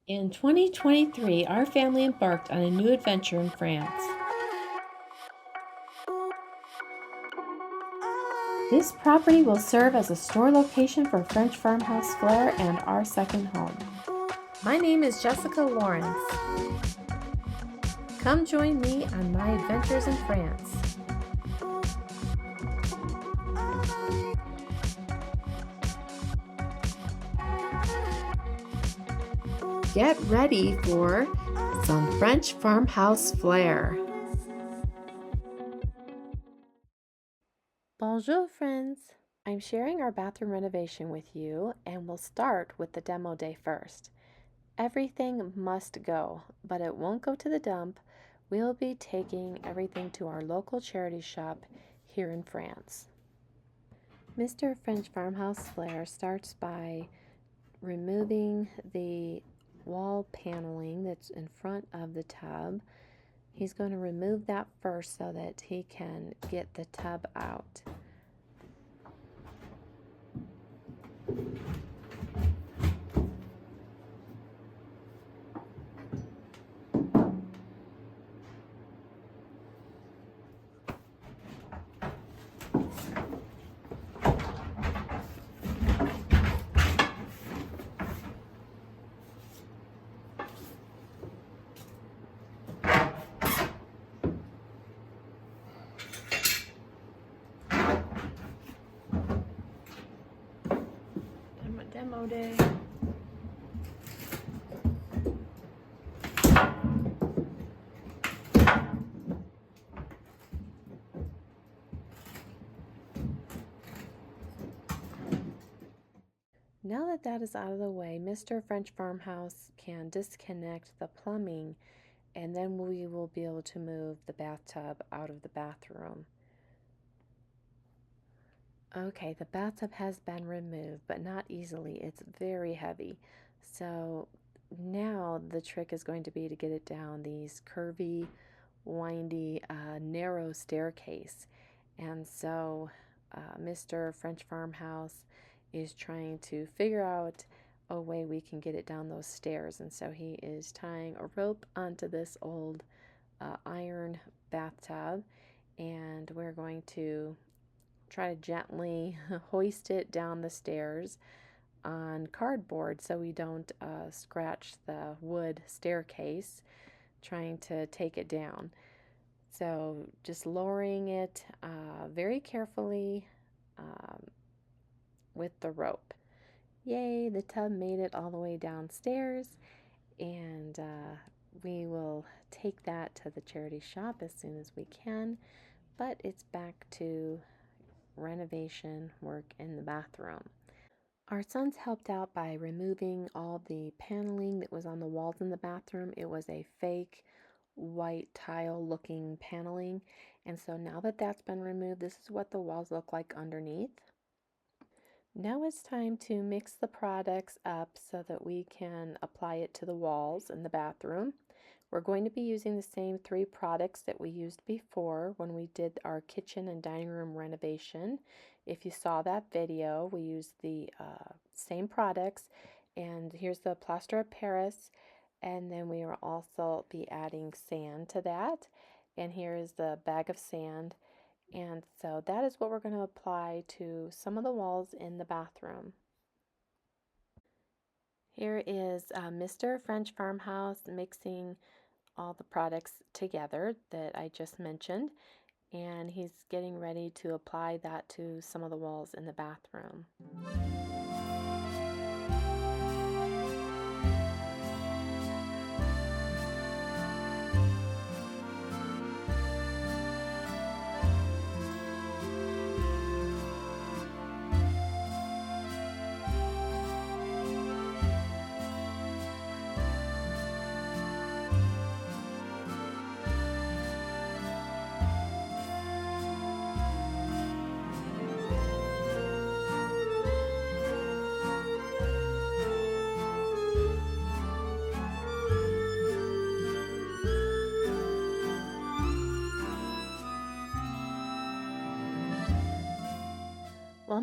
In 2023, our family embarked on a new adventure in France. This property will serve as a store location for French farmhouse flair and our second home. My name is Jessica Lawrence. Come join me on my adventures in France. Get ready for some French farmhouse flair. Bonjour, friends. I'm sharing our bathroom renovation with you, and we'll start with the demo day first. Everything must go, but it won't go to the dump. We'll be taking everything to our local charity shop here in France. Mr. French Farmhouse Flair starts by removing the wall paneling that's in front of the tub. He's going to remove that first so that he can get the tub out. Demo day. Now that that is out of the way, Mr. French Farmhouse can disconnect the plumbing, and then we will be able to move the bathtub out of the bathroom. Okay, the bathtub has been removed, but not easily. It's very heavy. So now the trick is going to be to get it down these curvy, windy, narrow staircase. And so Mr. French Farmhouse is trying to figure out a way we can get it down those stairs. And so he is tying a rope onto this old iron bathtub, and we're going to try to gently hoist it down the stairs on cardboard so we don't scratch the wood staircase trying to take it down. So just lowering it very carefully with the rope. Yay, the tub made it all the way downstairs, and we will take that to the charity shop as soon as we can, but it's back to renovation work in the bathroom. Our sons helped out by removing all the paneling that was on the walls in the bathroom. It was a fake white tile looking paneling, and so now that that's been removed, this is what the walls look like underneath. Now it's time to mix the products up so that we can apply it to the walls in the bathroom. We're going to be using the same 3 products that we used before when we did our kitchen and dining room renovation. If you saw that video, we used the same products, and here's the plaster of Paris, and then we will also be adding sand to that, and here is the bag of sand. And so that is what we're going to apply to some of the walls in the bathroom. Here is Mr. French Farmhouse mixing all the products together that I just mentioned, and he's getting ready to apply that to some of the walls in the bathroom.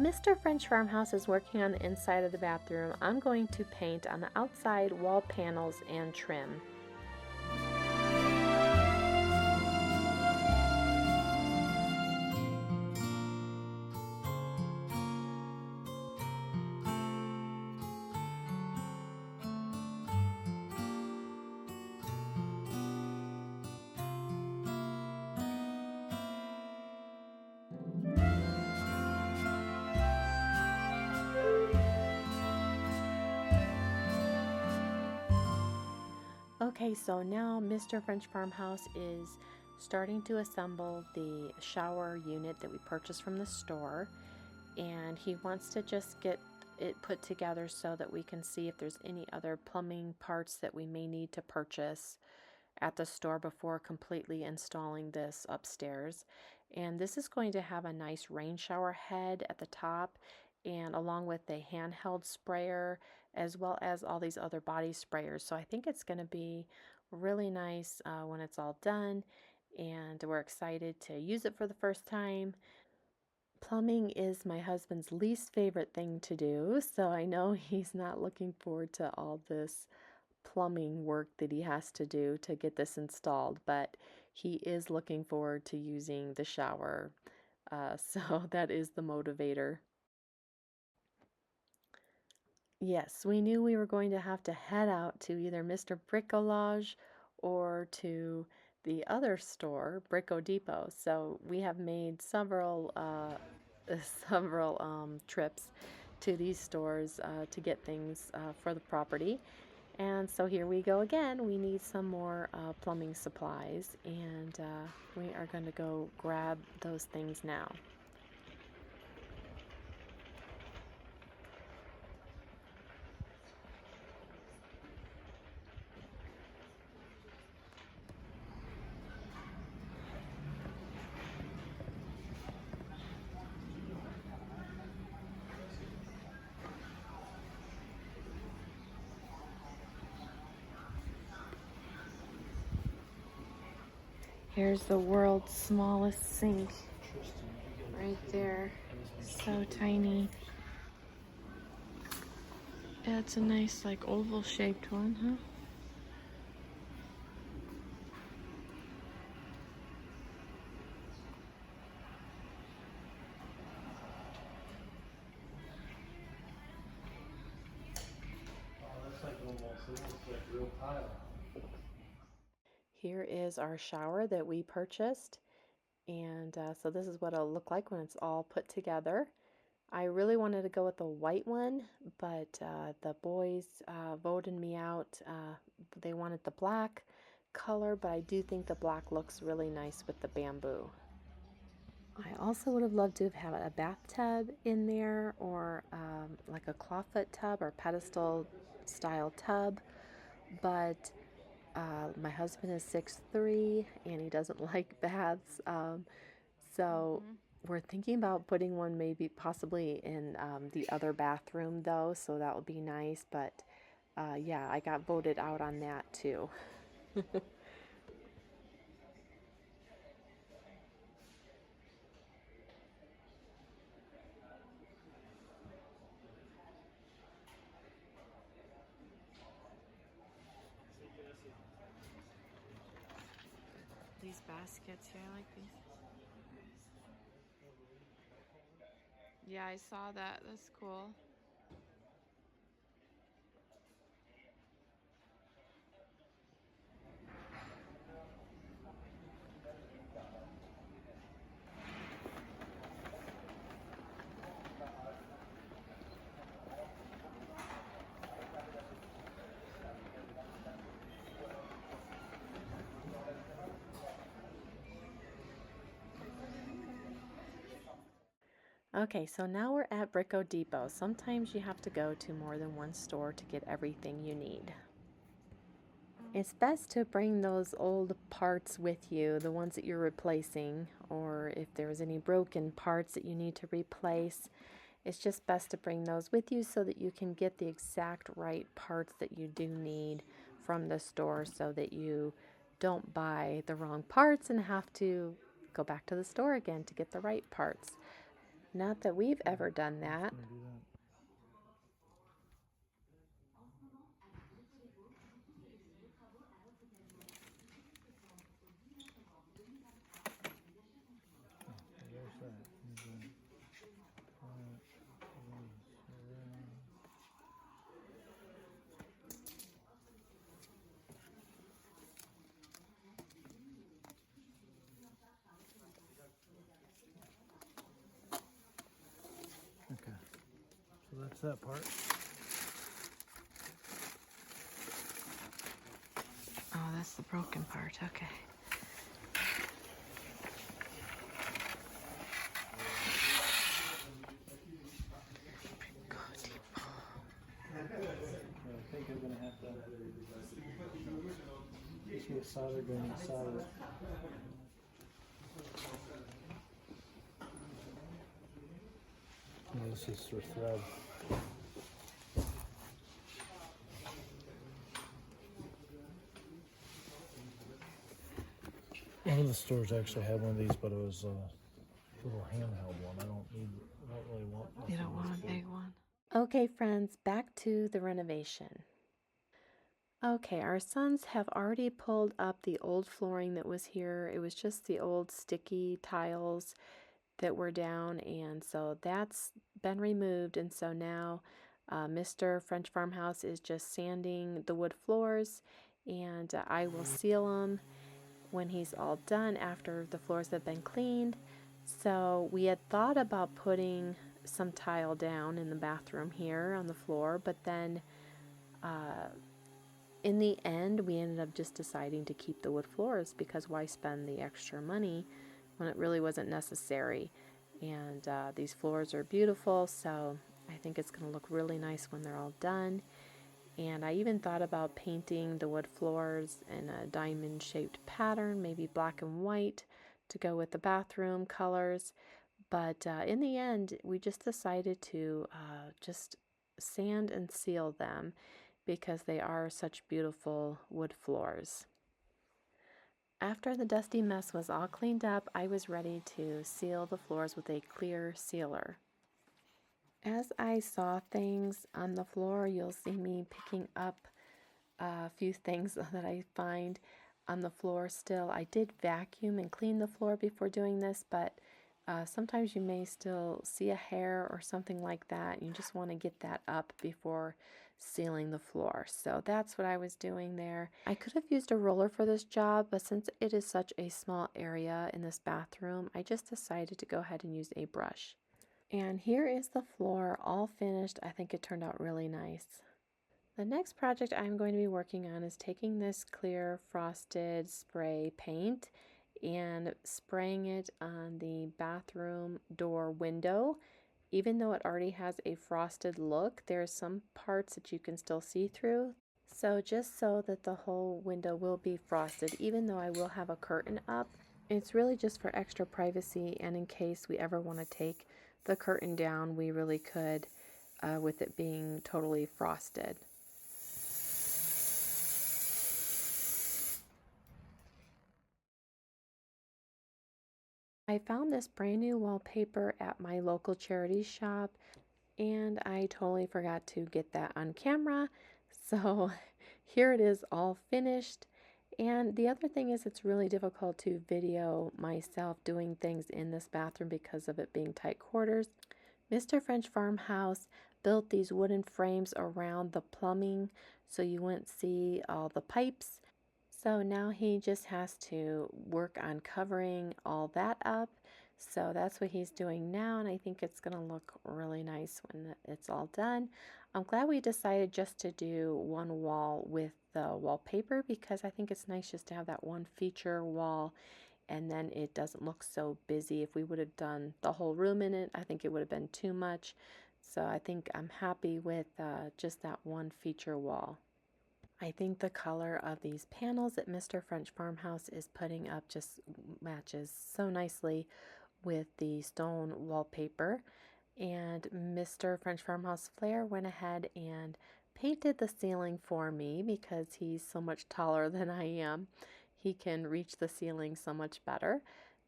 While Mr. French Farmhouse is working on the inside of the bathroom, I'm going to paint on the outside wall panels and trim. Okay, so now Mr. French Farmhouse is starting to assemble the shower unit that we purchased from the store, and he wants to just get it put together so that we can see if there's any other plumbing parts that we may need to purchase at the store before completely installing this upstairs. And this is going to have a nice rain shower head at the top, and along with a handheld sprayer, as well as all these other body sprayers. So I think it's going to be really nice when it's all done, and we're excited to use it for the first time. Plumbing is my husband's least favorite thing to do, so I know he's not looking forward to all this plumbing work that he has to do to get this installed, but he is looking forward to using the shower. So that is the motivator. Yes, we knew we were going to have to head out to either Mr. Bricolage or to the other store, Brico Depot. So we have made several several trips to these stores to get things for the property. And so here we go again. We need some more plumbing supplies, and we are going to go grab those things now. Here's the world's smallest sink right there. So tiny. Yeah, it's a nice, like, oval shaped one, huh? Here is our shower that we purchased, and so this is what it'll look like when it's all put together. I really wanted to go with the white one, but the boys voted me out. They wanted the black color, but I do think the black looks really nice with the bamboo. I also would have loved to have had a bathtub in there, or like a clawfoot tub or pedestal style tub, but my husband is 6'3" and he doesn't like baths. So we're thinking about putting one maybe possibly in the other bathroom though, so that would be nice. But yeah, I got voted out on that too. These baskets here, I like these. Yeah, I saw that. That's cool. Okay, so now we're at Brico Depot. Sometimes you have to go to more than one store to get everything you need. It's best to bring those old parts with you, the ones that you're replacing, or if there's any broken parts that you need to replace. It's just best to bring those with you so that you can get the exact right parts that you do need from the store, so that you don't buy the wrong parts and have to go back to the store again to get the right parts. Not that we've ever done that. Okay, so that's that part. Oh, that's the broken part. Okay. I think I'm gonna have to just get solder gun and solder it. No, this is for thread. One of the stores actually had one of these, but it was a little handheld one. I don't really want. You don't want a big one. Okay, friends, back to the renovation. Okay, our sons have already pulled up the old flooring that was here. It was just the old sticky tiles that were down, and so that's been removed. And so now Mr. French Farmhouse is just sanding the wood floors, and I will seal them when he's all done after the floors have been cleaned. So we had thought about putting some tile down in the bathroom here on the floor, but then in the end, we ended up just deciding to keep the wood floors because why spend the extra money when it really wasn't necessary? And these floors are beautiful, so I think it's going to look really nice when they're all done. And I even thought about painting the wood floors in a diamond-shaped pattern, maybe black and white, to go with the bathroom colors. But in the end, we just decided to just sand and seal them because they are such beautiful wood floors. After the dusty mess was all cleaned up, I was ready to seal the floors with a clear sealer. As I saw things on the floor, you'll see me picking up a few things that I find on the floor still. I did vacuum and clean the floor before doing this, but sometimes you may still see a hair or something like that. You just want to get that up before sealing the floor. So that's what I was doing there. I could have used a roller for this job, but since it is such a small area in this bathroom, I just decided to go ahead and use a brush. And here is the floor all finished. I think it turned out really nice. The next project I'm going to be working on is taking this clear frosted spray paint and spraying it on the bathroom door window. Even though it already has a frosted look, there's some parts that you can still see through. So just so that the whole window will be frosted, even though I will have a curtain up, it's really just for extra privacy and in case we ever want to take the curtain down, we really could with it being totally frosted. I found this brand new wallpaper at my local charity shop and I totally forgot to get that on camera. So here it is all finished. And the other thing is it's really difficult to video myself doing things in this bathroom because of it being tight quarters. Mr. French Farmhouse built these wooden frames around the plumbing so you wouldn't see all the pipes. So now he just has to work on covering all that up. So that's what he's doing now, and I think it's going to look really nice when it's all done. I'm glad we decided just to do one wall with the wallpaper because I think it's nice just to have that one feature wall and then it doesn't look so busy. If we would have done the whole room in it, I think it would have been too much. So I think I'm happy with just that one feature wall. I think the color of these panels that Mr. French Farmhouse is putting up just matches so nicely with the stone wallpaper. And Mr. French Farmhouse Flair went ahead and painted the ceiling for me because he's so much taller than I am. He can reach the ceiling so much better.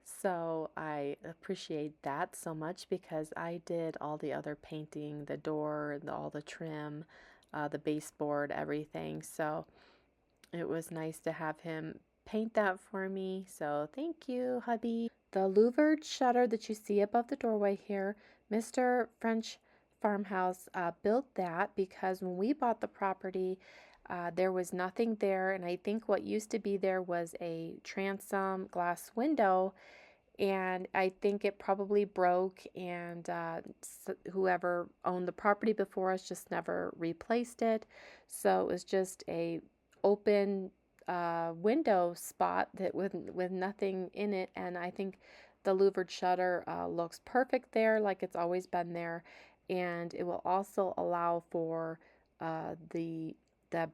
So I appreciate that so much because I did all the other painting, the door, all the trim, the baseboard, everything. So it was nice to have him paint that for me. So thank you, hubby. The louvered shutter that you see above the doorway here, Mr. French Farmhouse built that because when we bought the property, there was nothing there, and I think what used to be there was a transom glass window, and I think it probably broke, and whoever owned the property before us just never replaced it. So it was just a open window spot that with nothing in it, and I think the louvered shutter looks perfect there, like it's always been there, and it will also allow for the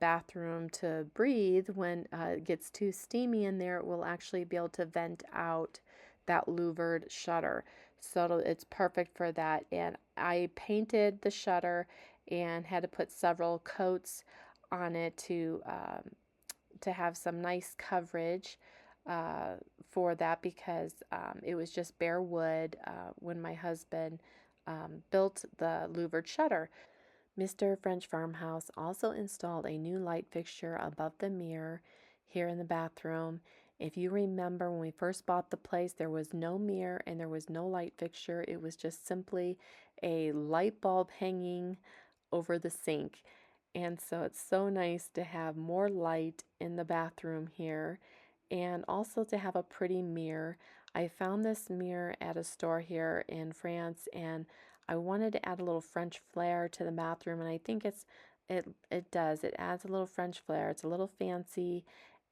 bathroom to breathe when it gets too steamy in there. It will actually be able to vent out that louvered shutter. So it's perfect for that. And I painted the shutter and had to put several coats on it to have some nice coverage uh, for that because it was just bare wood when my husband built the louvered shutter. Mr. French Farmhouse also installed a new light fixture above the mirror here in the bathroom. If you remember when we first bought the place, there was no mirror and there was no light fixture. It was just simply a light bulb hanging over the sink. And so it's so nice to have more light in the bathroom here and also to have a pretty mirror. I found this mirror at a store here in France and I wanted to add a little French flair to the bathroom, and I think it does. It adds a little French flair. It's a little fancy,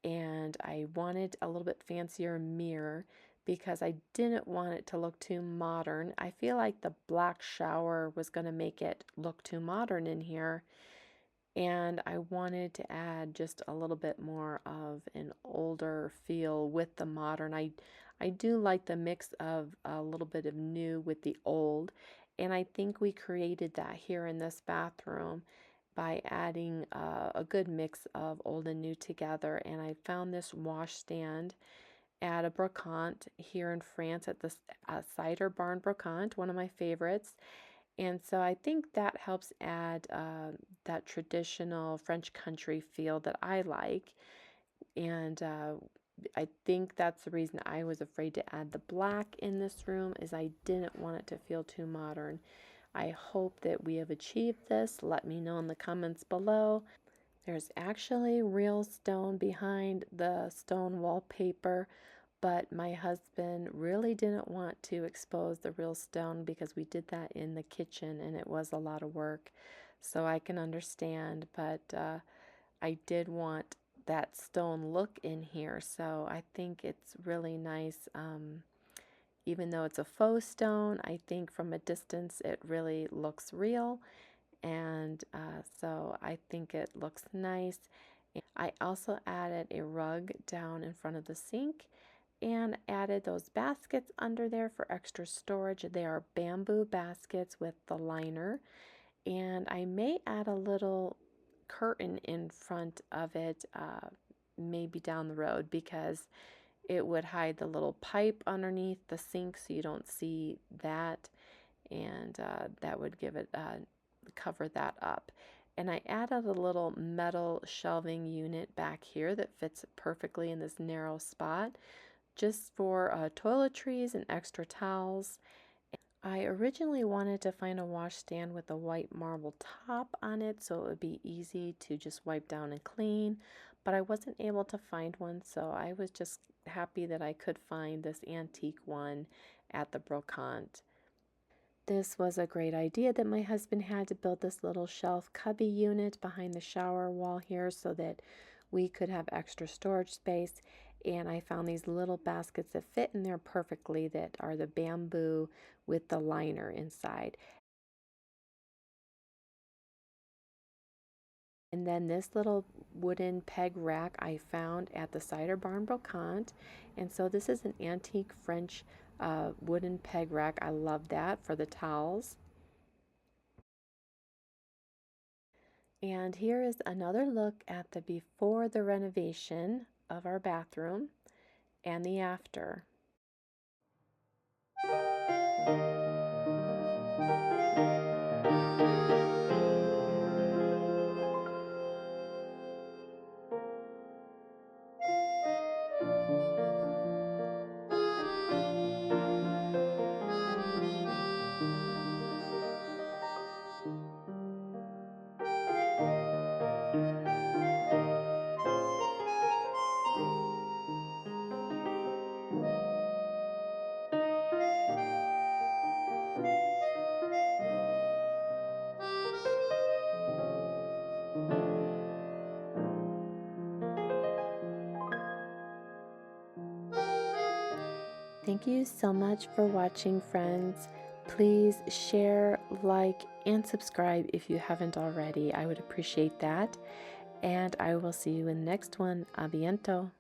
and I wanted a little bit fancier mirror because I didn't want it to look too modern. I feel like the black shower was going to make it look too modern in here, and I wanted to add just a little bit more of an older feel with the modern. I do like the mix of a little bit of new with the old, and I think we created that here in this bathroom by adding a good mix of old and new together. And I found this washstand at a brocante here in France at the Cider Barn Brocante, one of my favorites. And so I think that helps add that traditional French country feel that I like. And I think that's the reason I was afraid to add the black in this room is I didn't want it to feel too modern. I hope that we have achieved this. Let me know in the comments below. There's actually real stone behind the stone wallpaper, but my husband really didn't want to expose the real stone because we did that in the kitchen and it was a lot of work. So I can understand, but I did want that stone look in here. So I think it's really nice. Even though it's a faux stone, I think from a distance it really looks real. And so I think it looks nice. I also added a rug down in front of the sink and added those baskets under there for extra storage. They are bamboo baskets with the liner, and I may add a little curtain in front of it, maybe down the road, because it would hide the little pipe underneath the sink so you don't see that, and that would give it cover that up. And I added a little metal shelving unit back here that fits perfectly in this narrow spot just for toiletries and extra towels. I originally wanted to find a washstand with a white marble top on it so it would be easy to just wipe down and clean, but I wasn't able to find one, so I was just happy that I could find this antique one at the brocante. This was a great idea that my husband had to build this little shelf cubby unit behind the shower wall here so that we could have extra storage space. And I found these little baskets that fit in there perfectly that are the bamboo with the liner inside. And then this little wooden peg rack I found at the Cider Barn Brocante. And so this is an antique French wooden peg rack. I love that for the towels. And here is another look at the before the renovation of our bathroom and the after. Thank you so much for watching, friends. Please share, like, and subscribe if you haven't already. I would appreciate that. And I will see you in the next one. A biento.